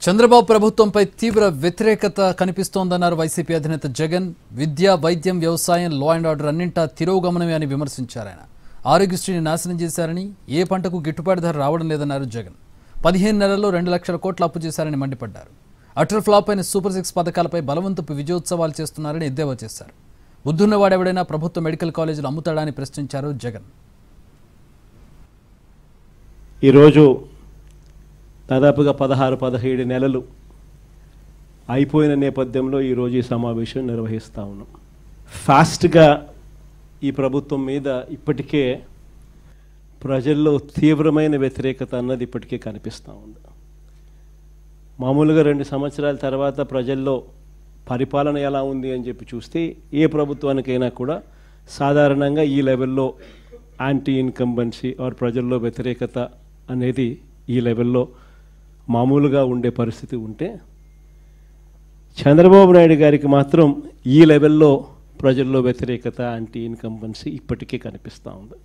చంద్రబాబు ప్రభుత్వంపై తీవ్ర వ్యతిరేకత కనిపిస్తోందన్నారు వైసీపీ అధినేత జగన్. విద్య, వైద్యం, వ్యవసాయం, లా అండ్ ఆర్డర్ అన్నింటా తిరోగమనమే అని విమర్శించారు ఆయన. ఆరోగ్యశ్రీని నాశనం చేశారని, ఏ పంటకు గిట్టుబాటు ధర రావడం లేదన్నారు జగన్. 15 నెలల్లో 2 లక్షల కోట్ల అప్పు చేశారని మండిపడ్డారు. అటర్ ఫ్లాప్ అయిన సూపర్ 6 పథకాలపై బలవంతపు విజయోత్సవాలు చేస్తున్నారని ఎద్దేవా చేశారు. బుద్ధున్నవాడెవడైనా ప్రభుత్వ మెడికల్ కాలేజీలు అమ్ముతాడా అని ప్రశ్నించారు జగన్. ఈరోజు దాదాపుగా 16-17 నెలలు అయిపోయిన నేపథ్యంలో ఈరోజు ఈ సమావేశం నిర్వహిస్తూ ఉన్నాం. ఫాస్ట్గా ఈ ప్రభుత్వం మీద ఇప్పటికే ప్రజల్లో తీవ్రమైన వ్యతిరేకత అన్నది ఇప్పటికే కనిపిస్తూ ఉంది. మామూలుగా 2 సంవత్సరాల తర్వాత ప్రజల్లో పరిపాలన ఎలా ఉంది అని చెప్పి చూస్తే ఏ ప్రభుత్వానికైనా కూడా సాధారణంగా ఈ లెవెల్లో యాంటీ ఇన్కంబెన్సీ ఆర్ ప్రజల్లో వ్యతిరేకత అనేది ఈ లెవెల్లో మామూలుగా ఉండే పరిస్థితి ఉంటే, చంద్రబాబు నాయుడు గారికి మాత్రం ఈ లెవెల్లో ప్రజల్లో వ్యతిరేకత, యాంటీ ఇన్కంబెన్సీ ఇప్పటికే కనిపిస్తూ ఉంది.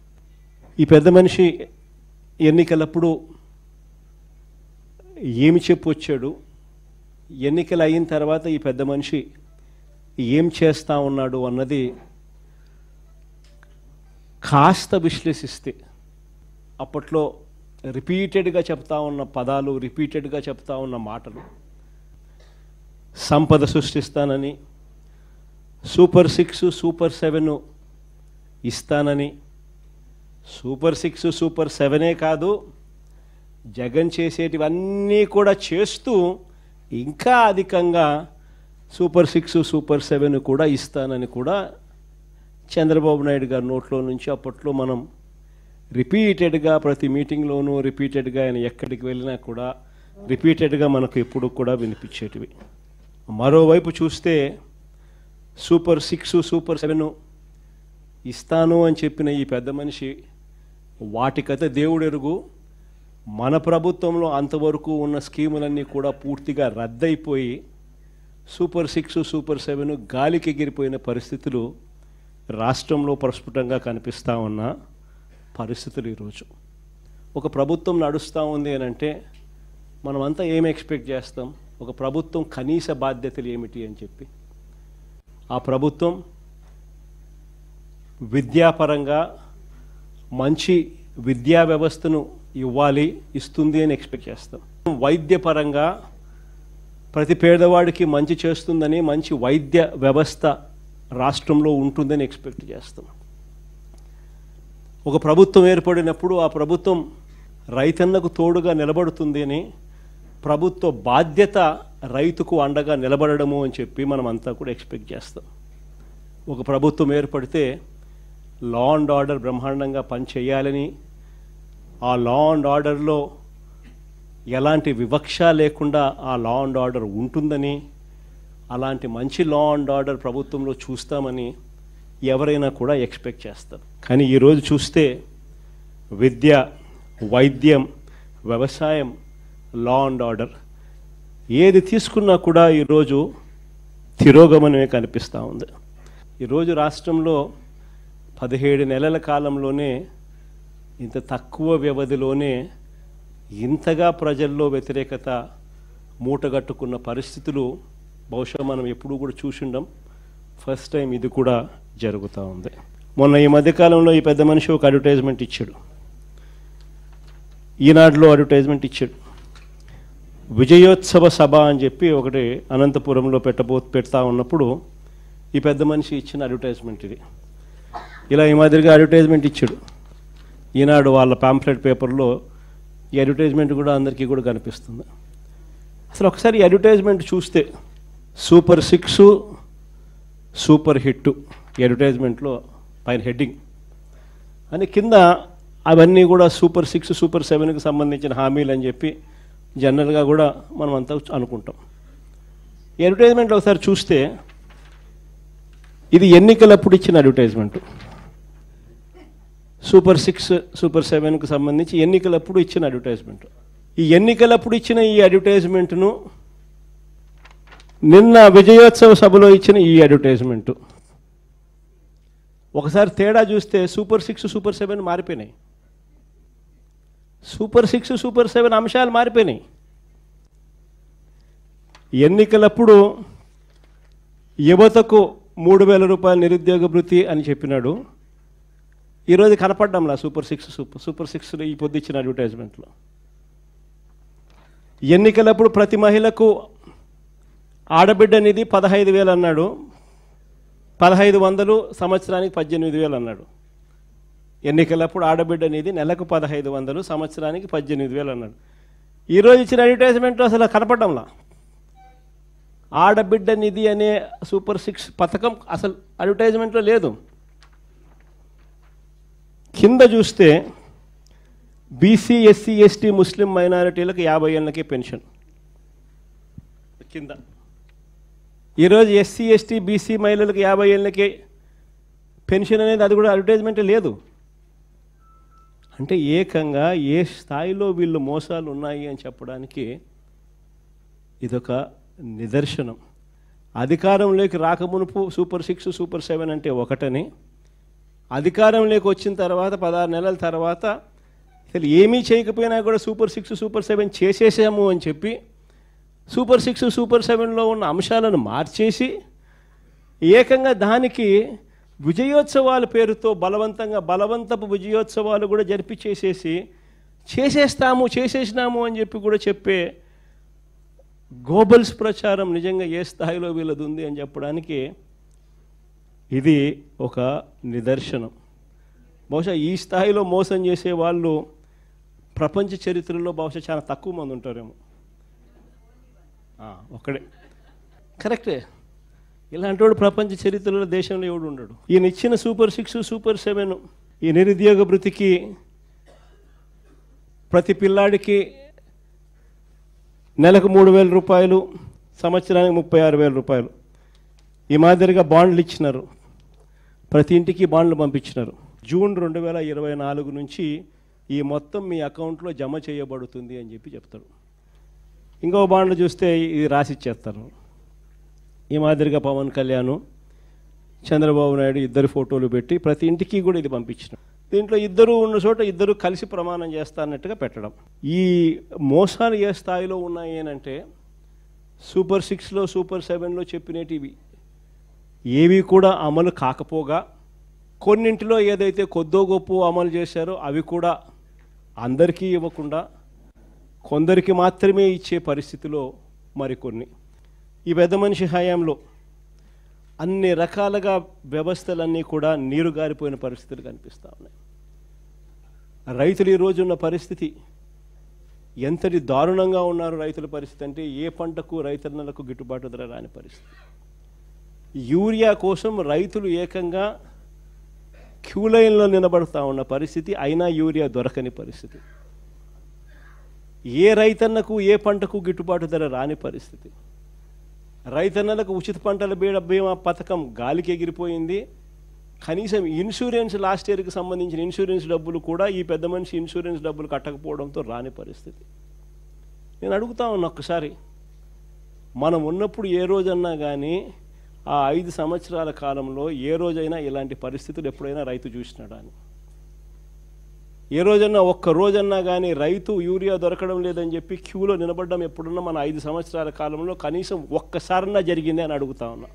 ఈ పెద్ద మనిషి ఎన్నికలప్పుడు ఏమి చెప్పొచ్చాడు, ఎన్నికలు అయిన తర్వాత ఈ పెద్ద మనిషి ఏం చేస్తూ ఉన్నాడు అన్నది కాస్త విశ్లేషిస్తే అప్పట్లో రిపీటెడ్గా చెప్తా ఉన్న పదాలు, రిపీటెడ్గా చెప్తా ఉన్న మాటలు, సంపద సృష్టిస్తానని, సూపర్ 6, సూపర్ 7 ఇస్తానని, సూపర్ 6, సూపర్ 7 కాదు, జగన్ చేసేటివన్నీ కూడా చేస్తూ ఇంకా అధికంగా సూపర్ 6, సూపర్ 7 కూడా ఇస్తానని కూడా చంద్రబాబు నాయుడు గారి నోట్లో నుంచి అప్పట్లో మనం రిపీటెడ్గా ప్రతి మీటింగ్లోనూ రిపీటెడ్గా ఆయన ఎక్కడికి వెళ్ళినా కూడా రిపీటెడ్గా మనకు ఎప్పుడు కూడా వినిపించేటివి. మరోవైపు చూస్తే సూపర్ 6, సూపర్ 7 ఇస్తాను అని చెప్పిన ఈ పెద్ద మనిషి వాటికైతే దేవుడెరుగు, మన ప్రభుత్వంలో అంతవరకు ఉన్న స్కీములన్నీ కూడా పూర్తిగా రద్దయిపోయి సూపర్ 6, సూపర్ 7 గాలికి ఎగిరిపోయిన పరిస్థితులు రాష్ట్రంలో ప్రస్ఫుటంగా కనిపిస్తూ ఉన్న పరిస్థితులు. ఈరోజు ఒక ప్రభుత్వం నడుస్తూ ఉంది అని అంటే మనమంతా ఏమి ఎక్స్పెక్ట్ చేస్తాం? ఒక ప్రభుత్వం కనీస బాధ్యతలు ఏమిటి అని చెప్పి, ఆ ప్రభుత్వం విద్యాపరంగా మంచి విద్యా వ్యవస్థను ఇవ్వాలి, ఇస్తుంది అని ఎక్స్పెక్ట్ చేస్తాం. వైద్యపరంగా ప్రతి పేదవాడికి మంచి చేస్తుందని, మంచి వైద్య వ్యవస్థ రాష్ట్రంలో ఉంటుందని ఎక్స్పెక్ట్ చేస్తాం. ఒక ప్రభుత్వం ఏర్పడినప్పుడు ఆ ప్రభుత్వం రైతన్నకు తోడుగా నిలబడుతుంది అని, ప్రభుత్వ బాధ్యత రైతుకు అండగా నిలబడము అని చెప్పి మనం అంతా కూడా ఎక్స్పెక్ట్ చేస్తాం. ఒక ప్రభుత్వం ఏర్పడితే లా అండ్ ఆర్డర్ బ్రహ్మాండంగా పనిచేయాలని, ఆ లా అండ్ ఆర్డర్లో ఎలాంటి వివక్ష లేకుండా ఆ లా అండ్ ఆర్డర్ ఉంటుందని, అలాంటి మంచి లా అండ్ ఆర్డర్ ప్రభుత్వంలో చూస్తామని ఎవరైనా కూడా ఎక్స్పెక్ట్ చేస్తారు. కానీ ఈరోజు చూస్తే విద్య, వైద్యం, వ్యవసాయం, లా అండ్ ఆర్డర్ ఏది తీసుకున్నా కూడా ఈరోజు తిరోగమనమే కనిపిస్తూ ఉంది. ఈరోజు రాష్ట్రంలో 17 నెలల కాలంలోనే, ఇంత తక్కువ వ్యవధిలోనే ఇంతగా ప్రజల్లో వ్యతిరేకత మూటగట్టుకున్న పరిస్థితులు బహుశా మనం ఎప్పుడూ కూడా చూసిండం. ఫస్ట్ టైం ఇది కూడా జరుగుతూ ఉంది. మొన్న ఈ మధ్యకాలంలో ఈ పెద్ద మనిషి ఒక అడ్వర్టైజ్మెంట్ ఇచ్చాడు, ఈనాడులో అడ్వర్టైజ్మెంట్ ఇచ్చాడు. విజయోత్సవ సభ అని చెప్పి ఒకటి అనంతపురంలో పెడతా ఉన్నప్పుడు ఈ పెద్ద మనిషి ఇచ్చిన అడ్వర్టైజ్మెంట్ ఇది. ఇలా ఈ మాదిరిగా అడ్వర్టైజ్మెంట్ ఇచ్చాడు. ఈనాడు వాళ్ళ పాంప్లెట్ పేపర్లో ఈ అడ్వర్టైజ్మెంట్ కూడా అందరికీ కూడా కనిపిస్తుంది. అసలు ఒకసారి ఈ అడ్వర్టైజ్మెంట్ చూస్తే సూపర్ 6, సూపర్ హిట్ ఈ అడ్వర్టైజ్మెంట్లో పైన హెడ్డింగ్ అని, కింద అవన్నీ కూడా సూపర్ 6, సూపర్ 7కి సంబంధించిన హామీలు అని చెప్పి జనరల్గా కూడా మనం అంతా అనుకుంటాం. ఈ అడ్వర్టైజ్మెంట్లో ఒకసారి చూస్తే ఇది ఎన్నికలప్పుడు ఇచ్చిన అడ్వర్టైజ్మెంటు. సూపర్ 6, సూపర్ 7కి సంబంధించి ఎన్నికలప్పుడు ఇచ్చిన అడ్వర్టైజ్మెంట్. ఈ ఎన్నికలప్పుడు ఇచ్చిన ఈ అడ్వర్టైజ్మెంట్ను నిన్న విజయోత్సవ సభలో ఇచ్చిన ఈ అడ్వర్టైజ్మెంటు ఒకసారి తేడా చూస్తే సూపర్ 6, సూపర్ 7 మారిపోయినాయి. సూపర్ 6 సూపర్ 7 అంశాలు మారిపోయినాయి. ఎన్నికలప్పుడు యువతకు 3,000 రూపాయల నిరుద్యోగ భృతి అని చెప్పినాడు. ఈరోజు కనపడ్డంలా సూపర్ సిక్స్ ఈ పొద్దు ఇచ్చిన అడ్వర్టైజ్మెంట్లో. ఎన్నికలప్పుడు ప్రతి మహిళకు ఆడబిడ్డ నిధి 15,000 అన్నాడు, 1,500 సంవత్సరానికి 18,000 అన్నాడు. ఎన్నికలప్పుడు ఆడబిడ్డ నిధి నెలకు 1,500 సంవత్సరానికి 18,000 అన్నాడు. ఈరోజు ఇచ్చిన అడ్వర్టైజ్మెంట్లో అసలు కనపడ్డంలా. ఆడబిడ్డ నిధి అనే సూపర్ 6 పథకం అసలు అడ్వర్టైజ్మెంట్లో లేదు. కింద చూస్తే బీసీ, ఎస్సీ, ఎస్టీ, ముస్లిం మైనారిటీలకు 50 ఏళ్ళకే పెన్షన్ కింద. ఈరోజు ఎస్సీ, ఎస్టీ, బీసీ మహిళలకు 50 ఏళ్ళకే పెన్షన్ అనేది అది కూడా అడ్వర్టైజ్మెంట్ లేదు. అంటే ఏకంగా ఏ స్థాయిలో వీళ్ళు మోసాలు ఉన్నాయి అని చెప్పడానికి ఇదొక నిదర్శనం. అధికారంలోకి రాకమునుపు సూపర్ 6, సూపర్ 7 అంటే ఒకటని, అధికారంలోకి వచ్చిన తర్వాత 16 నెలల తర్వాత అసలు ఏమీ చేయకపోయినా కూడా సూపర్ 6, సూపర్ 7 చేసేసాము అని చెప్పి సూపర్ 6, సూపర్ 7లో ఉన్న అంశాలను మార్చేసి ఏకంగా దానికి విజయోత్సవాల పేరుతో బలవంతపు విజయోత్సవాలు కూడా చేసేసినాము అని చెప్పి కూడా చెప్పే గోబల్స్ ప్రచారం నిజంగా ఏ స్థాయిలో వీళ్ళది ఉంది అని చెప్పడానికి ఇది ఒక నిదర్శనం. బహుశా ఈ స్థాయిలో మోసం చేసే వాళ్ళు ప్రపంచ చరిత్రలో బహుశా చాలా తక్కువ మంది ఉంటారేమో. ఒక్కడే కరెక్టే. ఇలాంటి వాడు ప్రపంచ చరిత్రలో దేశంలో ఎవడు ఉండడు. ఈయన ఇచ్చిన సూపర్ 6, సూపర్ 7 ఈ నిరుద్యోగ భృతికి ప్రతి పిల్లాడికి నెలకు 3,000 రూపాయలు, సంవత్సరానికి 36,000 రూపాయలు. ఈ మాదిరిగా బాండ్లు ఇచ్చినారు, ప్రతి ఇంటికి బాండ్లు పంపించినారు. జూన్ 2024 నుంచి ఈ మొత్తం మీ అకౌంట్లో జమ చేయబడుతుంది అని చెప్పి చెప్తారు. ఇంకో బాండ్లు చూస్తే ఇది రాసిచ్చేస్తారు. ఈ మాదిరిగా పవన్ కళ్యాణ్, చంద్రబాబు నాయుడు ఇద్దరు ఫోటోలు పెట్టి ప్రతి ఇంటికి కూడా ఇది పంపించినారు. దీంట్లో ఇద్దరు ఉన్న చోట ఇద్దరు కలిసి ప్రమాణం చేస్తారన్నట్టుగా పెట్టడం. ఈ మోసాలు ఏ స్థాయిలో ఉన్నాయి అంటే సూపర్ 6లో, సూపర్ 7లో చెప్పినవి ఏవి కూడా అమలు కాకపోగా, కొన్నింటిలో ఏదైతే కొద్దో గొప్ప అమలు చేశారో అవి కూడా అందరికీ ఇవ్వకుండా కొందరికి మాత్రమే ఇచ్చే పరిస్థితిలో మరికొన్ని. ఈ పెద్ద మనిషి హయాంలో అన్ని రకాలుగా వ్యవస్థలన్నీ కూడా నీరు గారిపోయిన పరిస్థితులు కనిపిస్తూ ఉన్నాయి. రైతులు ఈరోజు ఉన్న పరిస్థితి ఎంతటి దారుణంగా ఉన్నారు. రైతుల పరిస్థితి అంటే ఏ పంటకు రైతన్నలకు గిట్టుబాటు ధర రాని పరిస్థితి. యూరియా కోసం రైతులు ఏకంగా క్యూ లైన్లో నిలబడుతూ ఉన్న పరిస్థితి, అయినా యూరియా దొరకని పరిస్థితి. ఏ రైతన్నకు ఏ పంటకు గిట్టుబాటు ధర రాని పరిస్థితి. రైతన్నలకు ఉచిత పంటల బీమా పథకం గాలికి ఎగిరిపోయింది. కనీసం ఇన్సూరెన్స్ లాస్ట్ ఇయర్కి సంబంధించిన ఇన్సూరెన్స్ డబ్బులు కూడా ఈ పెద్ద మనిషి ఇన్సూరెన్స్ డబ్బులు కట్టకపోవడంతో రాని పరిస్థితి. నేను అడుగుతా ఉన్నా, ఒక్కసారి మనం ఉన్నప్పుడు ఏ రోజన్నా కానీ ఆ 5 సంవత్సరాల కాలంలో ఏ రోజైనా ఇలాంటి పరిస్థితులు ఎప్పుడైనా రైతు చూసినాడా అని? ఏ రోజన్నా ఒక్క రోజన్నా కానీ రైతు యూరియా దొరకడం లేదని చెప్పి క్యూలో నిలబడడం ఎప్పుడున్నా మన 5 సంవత్సరాల కాలంలో కనీసం ఒక్కసారన్నా జరిగింది అని అడుగుతా ఉన్నా.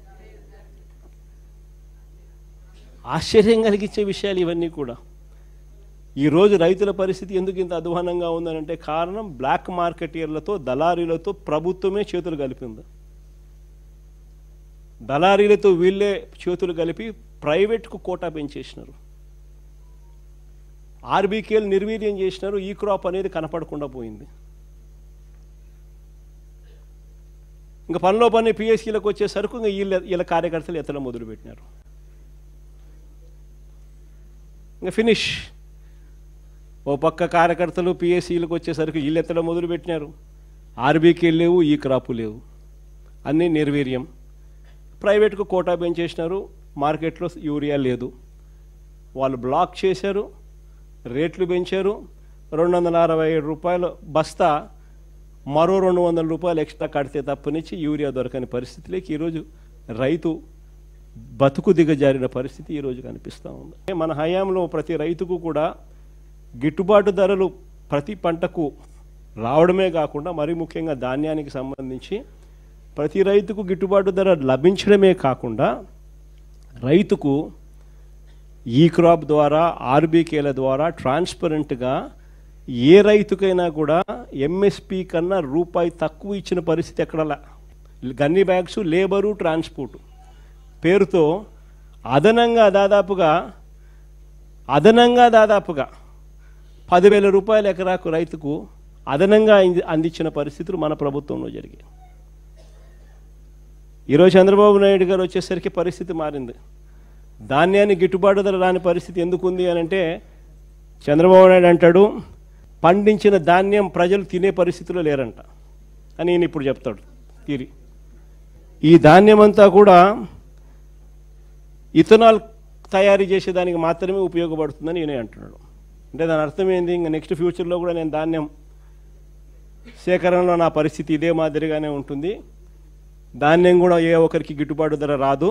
ఆశ్చర్యం కలిగించే విషయాలు ఇవన్నీ కూడా. ఈరోజు రైతుల పరిస్థితి ఎందుకు ఇంత అధ్వానంగా ఉందనంటే కారణం బ్లాక్ మార్కెటీర్లతో, దళారీలతో ప్రభుత్వమే చేతులు కలిపింది. దళారీలతో వీళ్ళే చేతులు కలిపి ప్రైవేట్కు కోటా పెంచేసినారు. ఆర్బీకేలు నిర్వీర్యం చేసినారు. ఈ క్రాప్ అనేది కనపడకుండా పోయింది. ఇంకా పనిలో పని పిఎస్సీలకు వచ్చేసరికి ఇంకా వీళ్ళ కార్యకర్తలు ఎత్తడం మొదలుపెట్టినారు. ఇంకా ఫినిష్. ఓ పక్క కార్యకర్తలు పిఎస్సీలకు వచ్చేసరికి వీళ్ళు ఎత్తడం మొదలుపెట్టినారు. ఆర్బీకేలు లేవు, ఈ క్రాపు లేవు, అన్నీ నిర్వీర్యం. ప్రైవేట్కు కోటా పెంచేసినారు. మార్కెట్లో యూరియా లేదు, వాళ్ళు బ్లాక్ చేశారు, రేట్లు పెంచారు. 267 రూపాయలు బస్తా, మరో 200 రూపాయలు ఎక్స్ట్రా కడితే తప్పనిచ్చి యూరియా దొరకని పరిస్థితిలోకి ఈరోజు రైతు బతుకు దిగజారిన పరిస్థితి ఈరోజు కనిపిస్తూ ఉంది. మన హయాంలో ప్రతి రైతుకు కూడా గిట్టుబాటు ధరలు ప్రతి పంటకు రావడమే కాకుండా మరీ ముఖ్యంగా ధాన్యానికి సంబంధించి ప్రతి రైతుకు గిట్టుబాటు ధర లభించడమే కాకుండా రైతుకు ఈ క్రాప్ ద్వారా ఆర్బీకేల ద్వారా ట్రాన్స్పరెంట్గా ఏ రైతుకైనా కూడా ఎంఎస్పి కన్నా రూపాయి తక్కువ ఇచ్చిన పరిస్థితి ఎక్కడలా. గన్ని బ్యాగ్స్, లేబరు, ట్రాన్స్పోర్టు పేరుతో అదనంగా దాదాపుగా 10,000 రూపాయల ఎకరాకు రైతుకు అదనంగా అందించిన పరిస్థితులు మన ప్రభుత్వంలో జరిగాయి. ఈరోజు చంద్రబాబు నాయుడు గారు వచ్చేసరికి పరిస్థితి మారింది. ధాన్యాన్ని గిట్టుబాటు ధర రాని పరిస్థితి ఎందుకు ఉంది అని అంటే చంద్రబాబు నాయుడు అంటాడు, పండించిన ధాన్యం ప్రజలు తినే పరిస్థితిలో లేరంట అని నేను ఇప్పుడు చెప్తాడు తీరి. ఈ ధాన్యం అంతా కూడా ఇథనాల్ తయారీ చేసేదానికి మాత్రమే ఉపయోగపడుతుందని ఈయన అంటున్నాడు. అంటే దాని అర్థం ఏంది, ఇంకా నెక్స్ట్ ఫ్యూచర్లో కూడా నేను ధాన్యం సేకరణలో నా పరిస్థితి ఇదే మాదిరిగానే ఉంటుంది, ధాన్యం కూడా ఏ ఒక్కరికి గిట్టుబాటు ధర రాదు,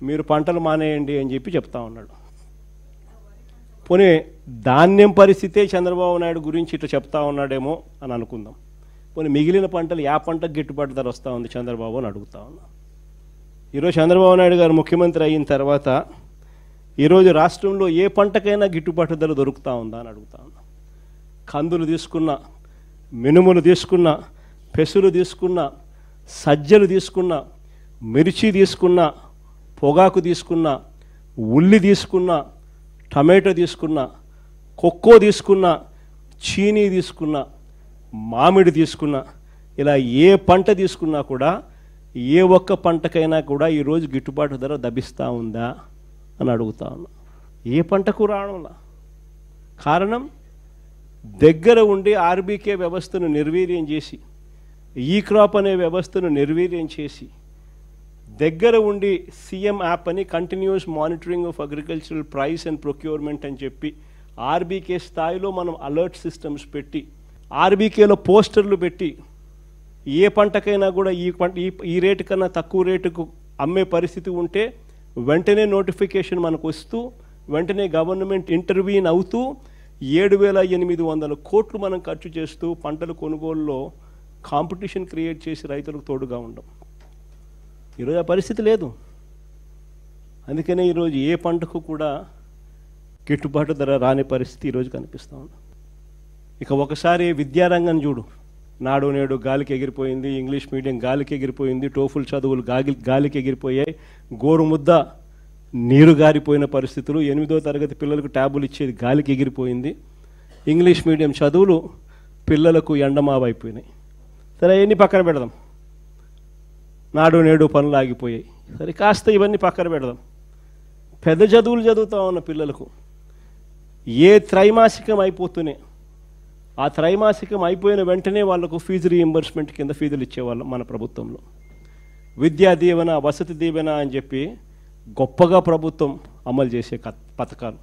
మీరు పంటలు మానేయండి అని చెప్పి చెప్తా ఉన్నాడు. పోనీ ధాన్యం పరిస్థితే చంద్రబాబు నాయుడు గురించి ఇట్లా చెప్తా ఉన్నాడేమో అని అనుకుందాం. పోనీ మిగిలిన పంటలు ఏ పంటకు గిట్టుబాటు ధర వస్తూ ఉంది చంద్రబాబు అని అడుగుతా ఉన్నా. ఈరోజు చంద్రబాబు నాయుడు గారు ముఖ్యమంత్రి అయిన తర్వాత ఈరోజు రాష్ట్రంలో ఏ పంటకైనా గిట్టుబాటు ధర దొరుకుతూ ఉందా అని అడుగుతా ఉన్నా. కందులు తీసుకున్నా, మినుములు తీసుకున్నా, పెసులు తీసుకున్నా, సజ్జలు తీసుకున్నా, మిర్చి తీసుకున్నా, పొగాకు తీసుకున్నా, ఉల్లి తీసుకున్నా, టమాటో తీసుకున్నా, కొక్కో తీసుకున్నా, చీనీ తీసుకున్నా, మామిడి తీసుకున్నా, ఇలా ఏ పంట తీసుకున్నా కూడా ఏ ఒక్క పంటకైనా కూడా ఈరోజు గిట్టుబాటు ధర లభిస్తూ ఉందా అని అడుగుతా ఉన్నా. ఏ పంటకు రావడంలా. కారణం దగ్గర ఉండి ఆర్బీకే వ్యవస్థను నిర్వీర్యం చేసి, ఈ క్రాప్ అనే వ్యవస్థను నిర్వీర్యం చేసి, దగ్గర ఉండి సీఎం యాప్ అని continuous monitoring of agricultural price and procurement అని చెప్పి ఆర్బీకే స్థాయిలో మనం అలర్ట్ సిస్టమ్స్ పెట్టి, ఆర్బీకేలో పోస్టర్లు పెట్టి, ఏ పంటకైనా కూడా ఈ రేటు కన్నా తక్కువ రేటుకు అమ్మే పరిస్థితి ఉంటే వెంటనే నోటిఫికేషన్ మనకు వస్తూ, వెంటనే గవర్నమెంట్ ఇంటర్వ్యూన్ అవుతూ 7,800 కోట్లు మనం ఖర్చు చేస్తూ పంటల కొనుగోలులో కాంపిటీషన్ క్రియేట్ చేసి రైతులకు తోడుగా ఉండం. ఈరోజు ఆ పరిస్థితి లేదు. అందుకనే ఈరోజు ఏ పంటకు కూడా గిట్టుబాటు ధర రాని పరిస్థితి ఈరోజు కనిపిస్తూ ఉంది. ఇక ఒకసారి విద్యారంగం చూడు, నాడు నేడు గాలికి ఎగిరిపోయింది, ఇంగ్లీష్ మీడియం గాలికి ఎగిరిపోయింది, టోఫుల్ చదువులు గాలికి ఎగిరిపోయాయి, గోరుముద్ద నీరు గారిపోయిన పరిస్థితులు, 8వ తరగతి పిల్లలకు ట్యాబులు ఇచ్చేది గాలికి ఎగిరిపోయింది, ఇంగ్లీష్ మీడియం చదువులు పిల్లలకు ఎండమావైపోయినాయి. సరే అవన్నీ పక్కన పెడదాం, నాడు నేడు పనులు ఆగిపోయాయి. సరే కాస్త ఇవన్నీ పక్కన పెడదాం. పెద్ద చదువులు చదువుతా ఉన్న పిల్లలకు ఏ త్రైమాసికం అయిపోతూనే ఆ త్రైమాసికం అయిపోయిన వెంటనే వాళ్లకు ఫీజు రీఎంబర్స్మెంట్ కింద ఫీజులు ఇచ్చేవాళ్ళం మన ప్రభుత్వంలో. విద్యా దీవెన, వసతి దీవెన అని చెప్పి గొప్పగా ప్రభుత్వం అమలు చేసే పథకాలు.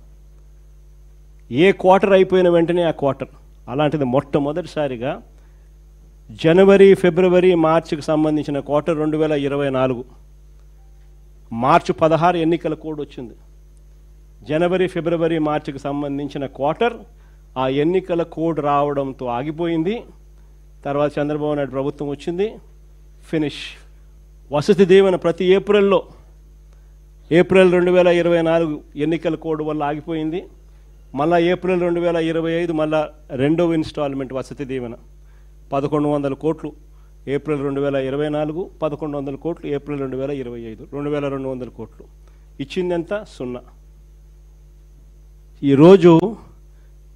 ఏ క్వార్టర్ అయిపోయిన వెంటనే ఆ క్వార్టర్. అలాంటిది మొట్టమొదటిసారిగా జనవరి, ఫిబ్రవరి, మార్చికి సంబంధించిన క్వార్టర్ 2024 మార్చి 16 ఎన్నికల కోడ్ వచ్చింది. జనవరి, ఫిబ్రవరి, మార్చికి సంబంధించిన క్వార్టర్ ఆ ఎన్నికల కోడ్ రావడంతో ఆగిపోయింది. తర్వాత చంద్రబాబు నాయుడు ప్రభుత్వం వచ్చింది, ఫినిష్. వసతి దీవెన ప్రతి ఏప్రిల్ 2024 ఎన్నికల కోడ్ వల్ల ఆగిపోయింది. మళ్ళా ఏప్రిల్ 2025 మళ్ళా రెండవ ఇన్స్టాల్మెంట్ వసతి దీవెన 1,100 కోట్లు ఏప్రిల్ 2024, 1,100 కోట్లు ఏప్రిల్ 2025, 2,200 కోట్లు. ఇచ్చిందెంత? 0. ఈరోజు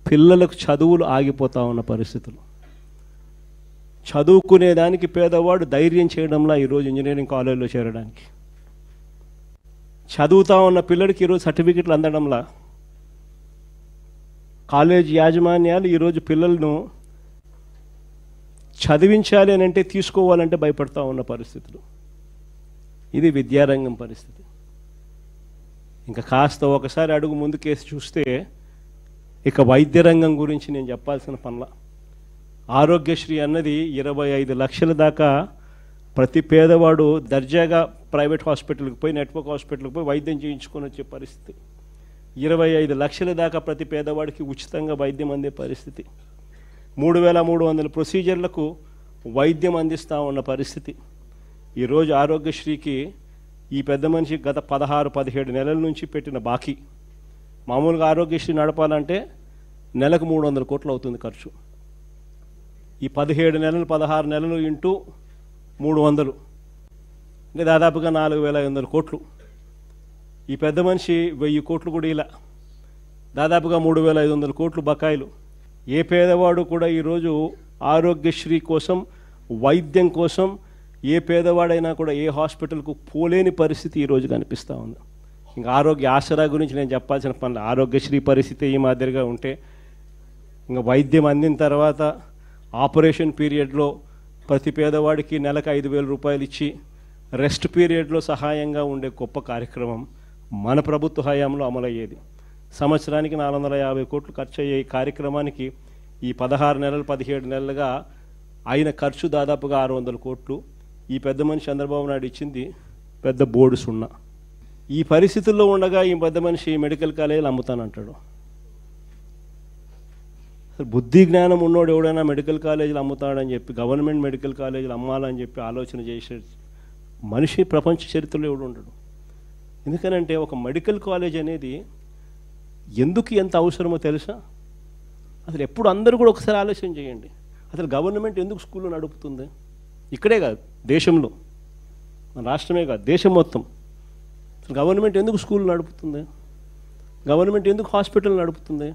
పిల్లలకు చదువులు ఆగిపోతా ఉన్న పరిస్థితులు. చదువుకునేదానికి పేదవాడు ధైర్యం చేయడంలా ఈరోజు ఇంజనీరింగ్ కాలేజీలో చేరడానికి. చదువుతా ఉన్న పిల్లడికి ఈరోజు సర్టిఫికెట్లు అందడంలా. కాలేజ్ యాజమాన్యాలు ఈరోజు పిల్లలను చదివించాలి అని అంటే, తీసుకోవాలంటే భయపడతా ఉన్న పరిస్థితులు. ఇది విద్యారంగం పరిస్థితి. ఇంకా కాస్త ఒకసారి అడుగు ముందుకేసి చూస్తే ఇక వైద్య రంగం గురించి నేను చెప్పాల్సిన పనుల. ఆరోగ్యశ్రీ అన్నది 25 లక్షల దాకా ప్రతి పేదవాడు దర్జాగా ప్రైవేట్ హాస్పిటల్కి పోయి, నెట్వర్క్ హాస్పిటల్కి పోయి వైద్యం చేయించుకొని వచ్చే పరిస్థితి. 25 లక్షల దాకా ప్రతి పేదవాడికి ఉచితంగా వైద్యం అందే పరిస్థితి. 3,300 ప్రొసీజర్లకు వైద్యం అందిస్తూ ఉన్న పరిస్థితి. ఈరోజు ఆరోగ్యశ్రీకి ఈ పెద్ద మనిషి గత 16-17 నెలల నుంచి పెట్టిన బాకీ. మామూలుగా ఆరోగ్యశ్రీ నడపాలంటే నెలకు 300 కోట్లు అవుతుంది ఖర్చు. ఈ 17 నెలలు 16 నెలలు ఇంటూ 300 అంటే దాదాపుగా 4,500 కోట్లు. ఈ పెద్ద మనిషి 1000 కోట్లు కూడా ఇలా దాదాపుగా 3,500 కోట్లు బకాయిలు. ఏ పేదవాడు కూడా ఈరోజు ఆరోగ్యశ్రీ కోసం, వైద్యం కోసం ఏ పేదవాడైనా కూడా ఏ హాస్పిటల్కు పోలేని పరిస్థితి ఈరోజు కనిపిస్తూ ఉంది. ఇంకా ఆరోగ్య ఆసరా గురించి నేను చెప్పాల్సిన పనులు. ఆరోగ్యశ్రీ పరిస్థితి ఈ మాదిరిగా ఉంటే ఇంకా వైద్యం అందిన తర్వాత ఆపరేషన్ పీరియడ్లో ప్రతి పేదవాడికి నెలకు 5,000 రూపాయలు ఇచ్చి రెస్ట్ పీరియడ్లో సహాయంగా ఉండే గొప్ప కార్యక్రమం మన ప్రభుత్వ హయాంలో అమలయ్యేది. సంవత్సరానికి 450 కోట్లు ఖర్చు అయ్యే ఈ కార్యక్రమానికి ఈ 16 నెలలు 17 నెలలుగా అయిన ఖర్చు దాదాపుగా 600 కోట్లు. ఈ పెద్ద మనిషి చంద్రబాబు నాయుడు ఇచ్చింది పెద్ద బోర్డు సున్నా. ఈ పరిస్థితుల్లో ఉండగా ఈ పెద్ద మనిషి మెడికల్ కాలేజీలు అమ్ముతానంటాడు. బుద్ధి జ్ఞానం ఉన్నోడు ఎవడైనా మెడికల్ కాలేజీలు అమ్ముతాడని చెప్పి, గవర్నమెంట్ మెడికల్ కాలేజీలు అమ్మాలని చెప్పి ఆలోచన చేసే మనిషి ప్రపంచ చరిత్రలో ఎవడు ఉండడు. ఎందుకనంటే ఒక మెడికల్ కాలేజ్ అనేది ఎందుకు ఎంత అవసరమో తెలుసా? అసలు ఎప్పుడు అందరూ కూడా ఒకసారి ఆలోచన చేయండి. అసలు గవర్నమెంట్ ఎందుకు స్కూళ్ళు నడుపుతుంది? ఇక్కడే కాదు, దేశంలో, మన రాష్ట్రమే కాదు, దేశం మొత్తం. అసలు గవర్నమెంట్ ఎందుకు స్కూల్ నడుపుతుంది? గవర్నమెంట్ ఎందుకు హాస్పిటల్ నడుపుతుంది?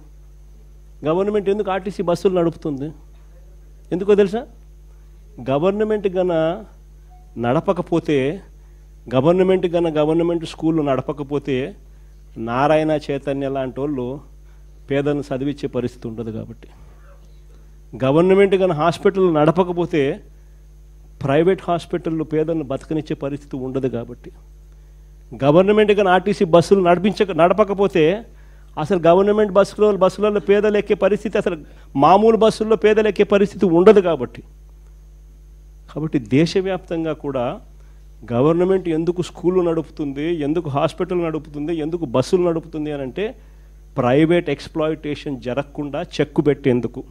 గవర్నమెంట్ ఎందుకు ఆర్టీసీ బస్సులు నడుపుతుంది? ఎందుకో తెలుసా? గవర్నమెంట్ నడపకపోతే, గవర్నమెంట్ స్కూళ్ళు నడపకపోతే నారాయణ చైతన్య లాంటి వాళ్ళు పేదలను చదివించే పరిస్థితి ఉండదు కాబట్టి. గవర్నమెంట్ హాస్పిటల్ నడపకపోతే ప్రైవేట్ హాస్పిటల్లో పేదలను బతకనిచ్చే పరిస్థితి ఉండదు కాబట్టి. గవర్నమెంట్ ఆర్టీసీ బస్సులు నడపకపోతే అసలు గవర్నమెంట్ బస్సులలో పేదలు ఎక్కే పరిస్థితి, అసలు మామూలు బస్సుల్లో పేదలు ఎక్కే పరిస్థితి ఉండదు కాబట్టి. దేశవ్యాప్తంగా కూడా గవర్నమెంట్ ఎందుకు స్కూళ్ళు నడుపుతుంది, ఎందుకు హాస్పిటల్ నడుపుతుంది, ఎందుకు బస్సులు నడుపుతుంది అని అంటే ప్రైవేట్ ఎక్స్ప్లాయిటేషన్ జరగకుండా చెక్కు పెట్టేందుకు.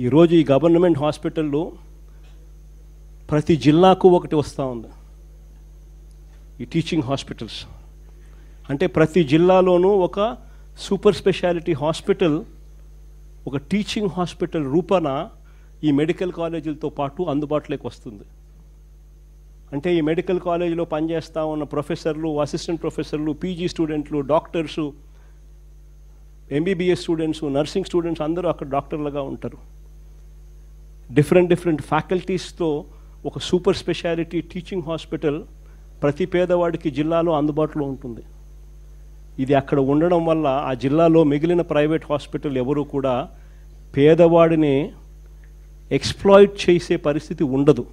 ఈరోజు ఈ గవర్నమెంట్ హాస్పిటల్లో ప్రతి జిల్లాకు ఒకటి వస్తూ ఉంది. ఈ టీచింగ్ హాస్పిటల్స్ అంటే ప్రతి జిల్లాలోనూ ఒక సూపర్ స్పెషాలిటీ హాస్పిటల్, ఒక టీచింగ్ హాస్పిటల్ రూపాన ఈ మెడికల్ కాలేజీలతో పాటు అందుబాటులోకి వస్తుంది. అంటే ఈ మెడికల్ కాలేజీలో పనిచేస్తూ ఉన్న ప్రొఫెసర్లు, అసిస్టెంట్ ప్రొఫెసర్లు, పీజీ స్టూడెంట్లు, doctors, MBBS students, nursing students అందరూ అక్కడ డాక్టర్లుగా ఉంటారు. డిఫరెంట్ ఫ్యాకల్టీస్తో ఒక సూపర్ స్పెషాలిటీ టీచింగ్ హాస్పిటల్ ప్రతి పేదవాడికి జిల్లాలో అందుబాటులో ఉంటుంది. ఇది అక్కడ ఉండడం వల్ల ఆ జిల్లాలో మిగిలిన ప్రైవేట్ హాస్పిటల్ ఎవరు కూడా పేదవాడిని ఎక్స్ప్లాయిట్ చేసే పరిస్థితి ఉండదు.